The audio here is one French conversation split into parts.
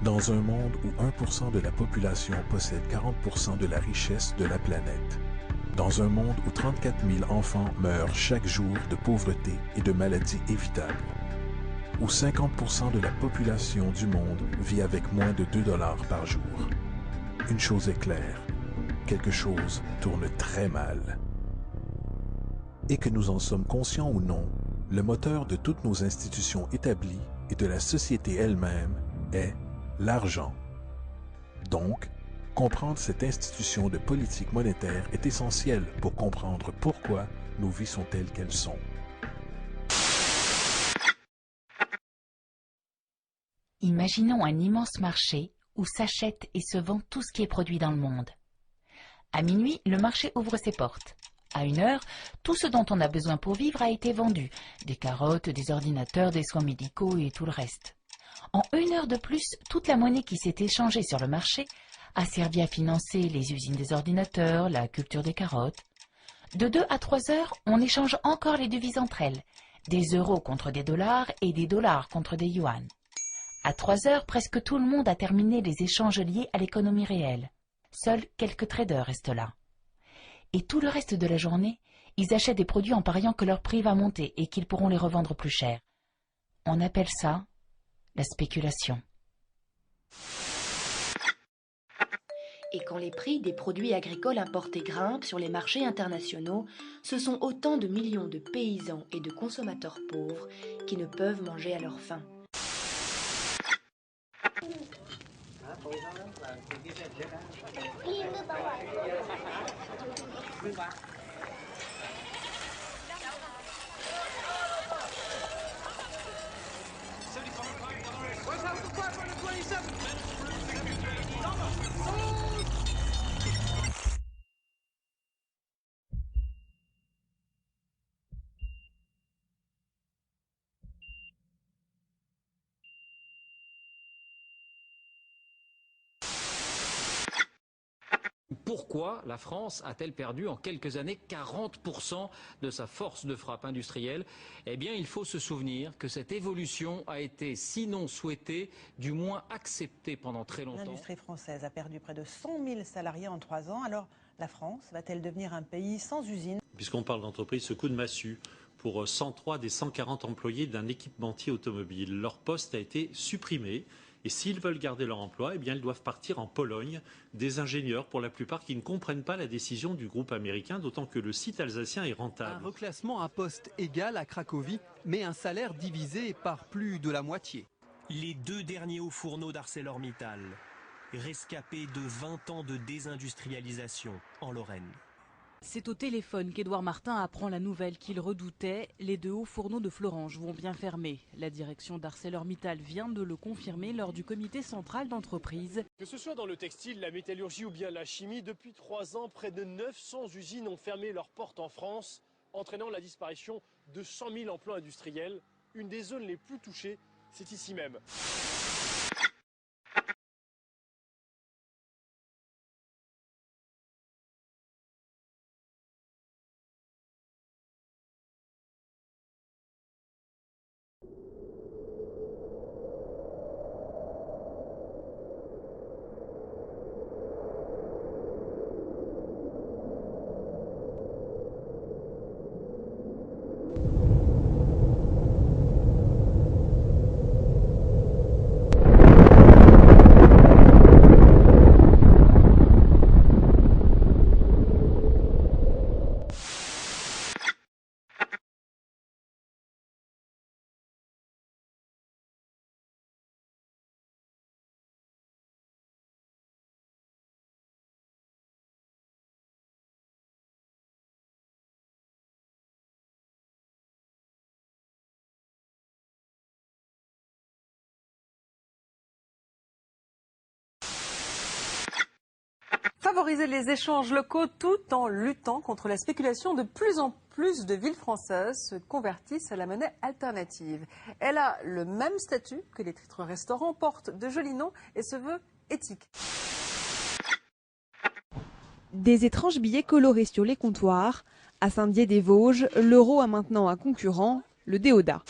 Dans un monde où 1% de la population possède 40% de la richesse de la planète. Dans un monde où 34 000 enfants meurent chaque jour de pauvreté et de maladies évitables. Où 50% de la population du monde vit avec moins de 2 $ par jour. Une chose est claire, quelque chose tourne très mal. Et que nous en sommes conscients ou non, le moteur de toutes nos institutions établies et de la société elle-même est l'argent. Donc, comprendre cette institution de politique monétaire est essentiel pour comprendre pourquoi nos vies sont telles qu'elles sont. Imaginons un immense marché où s'achète et se vend tout ce qui est produit dans le monde. À minuit, le marché ouvre ses portes. À 1 heure, tout ce dont on a besoin pour vivre a été vendu. Des carottes, des ordinateurs, des soins médicaux et tout le reste. En 1 heure de plus, toute la monnaie qui s'est échangée sur le marché a servi à financer les usines des ordinateurs, la culture des carottes. De 2 à 3 heures, on échange encore les devises entre elles. Des euros contre des dollars et des dollars contre des yuans. À 3 heures, presque tout le monde a terminé les échanges liés à l'économie réelle. Seuls quelques traders restent là. Et tout le reste de la journée, ils achètent des produits en pariant que leur prix va monter et qu'ils pourront les revendre plus cher. On appelle ça la spéculation. Et quand les prix des produits agricoles importés grimpent sur les marchés internationaux, ce sont autant de millions de paysans et de consommateurs pauvres qui ne peuvent manger à leur faim. Pourquoi la France a-t-elle perdu en quelques années 40% de sa force de frappe industrielle? Eh bien, il faut se souvenir que cette évolution a été, sinon souhaitée, du moins acceptée pendant très longtemps. L'industrie française a perdu près de 100 000 salariés en 3 ans. Alors, la France va-t-elle devenir un pays sans usine? Puisqu'on parle d'entreprise, ce coup de massue pour 103 des 140 employés d'un équipementier automobile. Leur poste a été supprimé. Et s'ils veulent garder leur emploi, eh bien, ils doivent partir en Pologne. Des ingénieurs, pour la plupart, qui ne comprennent pas la décision du groupe américain, d'autant que le site alsacien est rentable. Un reclassement à poste égal à Cracovie, mais un salaire divisé par plus de la moitié. Les 2 derniers hauts fourneaux d'ArcelorMittal, rescapés de 20 ans de désindustrialisation en Lorraine. C'est au téléphone qu'Édouard Martin apprend la nouvelle qu'il redoutait. Les 2 hauts fourneaux de Florange vont bien fermer. La direction d'ArcelorMittal vient de le confirmer lors du comité central d'entreprise. Que ce soit dans le textile, la métallurgie ou bien la chimie, depuis 3 ans, près de 900 usines ont fermé leurs portes en France, entraînant la disparition de 100 000 emplois industriels. Une des zones les plus touchées, c'est ici même. Favoriser les échanges locaux tout en luttant contre la spéculation. De plus en plus de villes françaises se convertissent à la monnaie alternative. Elle a le même statut que les titres restaurants, porte de jolis noms et se veut éthique. Des étranges billets colorés sur les comptoirs. À Saint-Dié-des-Vosges, l'euro a maintenant un concurrent, le déodat.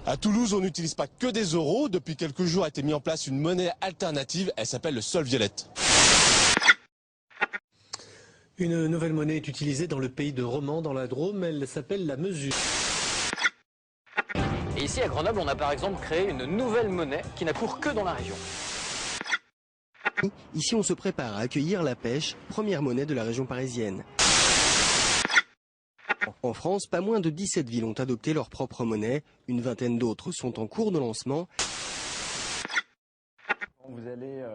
À Toulouse, on n'utilise pas que des euros. Depuis quelques jours a été mis en place une monnaie alternative. Elle s'appelle le sol violette. Une nouvelle monnaie est utilisée dans le pays de Romans, dans la Drôme. Elle s'appelle la mesure. Et ici à Grenoble, on a par exemple créé une nouvelle monnaie qui n'a cours que dans la région. Ici, on se prépare à accueillir la pêche, première monnaie de la région parisienne. En France, pas moins de 17 villes ont adopté leur propre monnaie. Une vingtaine d'autres sont en cours de lancement. Vous allez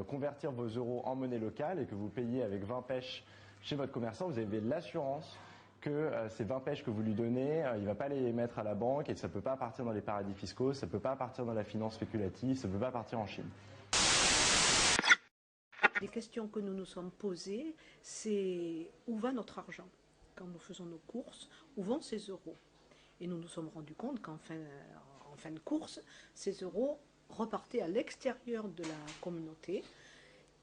convertir vos euros en monnaie locale et que vous payez avec 20 pêches chez votre commerçant, vous avez l'assurance que ces 20 pêches que vous lui donnez, il ne va pas les mettre à la banque et ça ne peut pas partir dans les paradis fiscaux, ça ne peut pas partir dans la finance spéculative, ça ne peut pas partir en Chine. Les questions que nous nous sommes posées, c'est où va notre argent? Quand nous faisons nos courses, où vont ces euros? Et nous nous sommes rendus compte qu'en fin de course, ces euros repartaient à l'extérieur de la communauté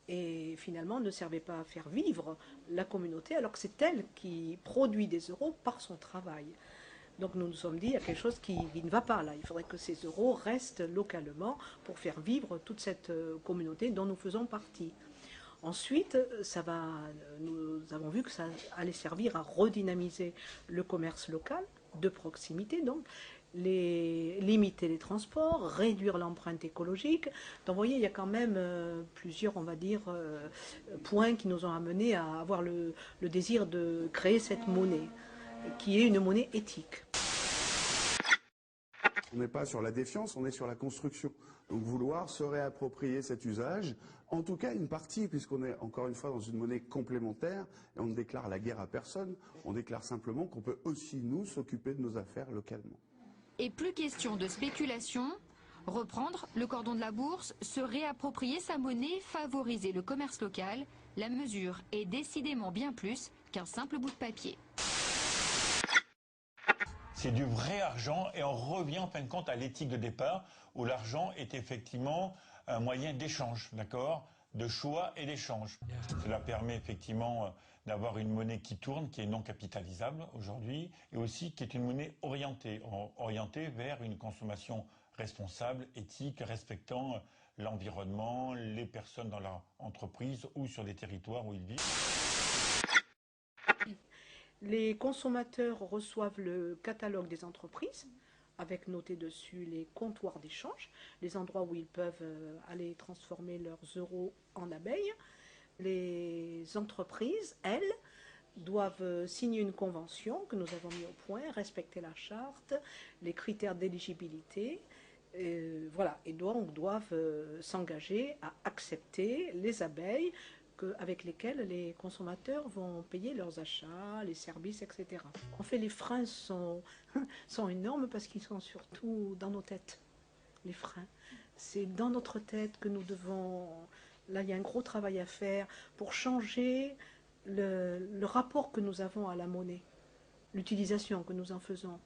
et finalement ne servaient pas à faire vivre la communauté alors que c'est elle qui produit des euros par son travail. Donc nous nous sommes dit, il y a quelque chose qui ne va pas là. Il faudrait que ces euros restent localement pour faire vivre toute cette communauté dont nous faisons partie. Ensuite, nous avons vu que ça allait servir à redynamiser le commerce local de proximité, donc limiter les transports, réduire l'empreinte écologique. Donc vous voyez, il y a quand même plusieurs, on va dire, points qui nous ont amenés à avoir le désir de créer cette monnaie, qui est une monnaie éthique. On n'est pas sur la défiance, on est sur la construction. Donc vouloir se réapproprier cet usage, en tout cas une partie, puisqu'on est encore une fois dans une monnaie complémentaire, et on ne déclare la guerre à personne, on déclare simplement qu'on peut aussi nous s'occuper de nos affaires localement. Et plus question de spéculation, reprendre le cordon de la bourse, se réapproprier sa monnaie, favoriser le commerce local, la mesure est décidément bien plus qu'un simple bout de papier. C'est du vrai argent et on revient en fin de compte à l'éthique de départ où l'argent est effectivement un moyen d'échange, d'accord, de choix et d'échange. Cela permet effectivement d'avoir une monnaie qui tourne, qui est non capitalisable aujourd'hui et aussi qui est une monnaie orientée vers une consommation responsable, éthique, respectant l'environnement, les personnes dans leur entreprise ou sur les territoires où ils vivent. Les consommateurs reçoivent le catalogue des entreprises, avec noté dessus les comptoirs d'échange, les endroits où ils peuvent aller transformer leurs euros en abeilles. Les entreprises, elles, doivent signer une convention que nous avons mis au point, respecter la charte, les critères d'éligibilité, voilà, et donc doivent s'engager à accepter les abeilles avec lesquels les consommateurs vont payer leurs achats, les services, etc. En fait, les freins sont énormes parce qu'ils sont surtout dans nos têtes. Les freins, c'est dans notre tête que nous devons... Là, il y a un gros travail à faire pour changer le rapport que nous avons à la monnaie, l'utilisation que nous en faisons.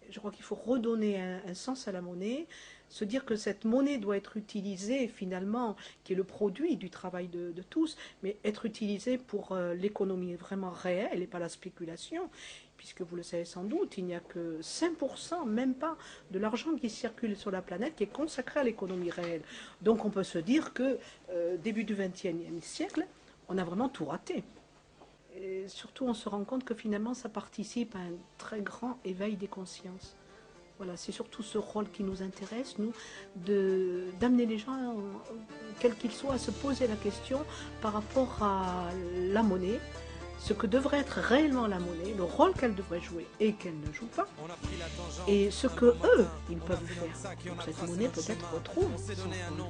Je crois qu'il faut redonner un sens à la monnaie, se dire que cette monnaie doit être utilisée finalement, qui est le produit du travail de tous, mais être utilisée pour l'économie vraiment réelle et pas la spéculation, puisque vous le savez sans doute, il n'y a que 5%, même pas, de l'argent qui circule sur la planète qui est consacré à l'économie réelle. Donc on peut se dire que début du XXe siècle, on a vraiment tout raté. Et surtout, on se rend compte que finalement, ça participe à un très grand éveil des consciences. Voilà, c'est surtout ce rôle qui nous intéresse, nous, d'amener les gens, quels qu'ils soient, à se poser la question par rapport à la monnaie, ce que devrait être réellement la monnaie, le rôle qu'elle devrait jouer et qu'elle ne joue pas, et ce que eux, ils peuvent faire. Donc cette monnaie peut-être retrouve son rôle.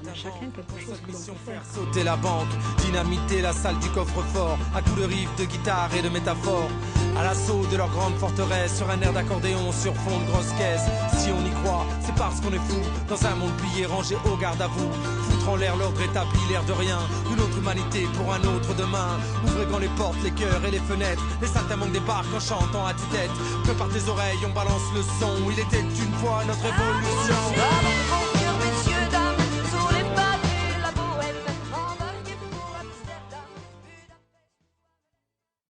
On a chacun quelque chose que l'on peut faire. Sauter la banque, dynamiter la salle du coffre-fort, à coups de riffs, de guitare et de métaphores, à l'assaut de leur grande forteresse, sur un air d'accordéon sur fond de grosse caisse. Si on y croit, c'est parce qu'on est fou, dans un monde plié, rangé au garde à vous. Foutre en l'air l'ordre établi, l'air de rien, une autre humanité pour un autre demain. Ouvrez grand les portes, les cœurs et les fenêtres, les saltimbanques débarquent en chantant à tue-tête. Que par tes oreilles on balance le son, il était une fois notre évolution.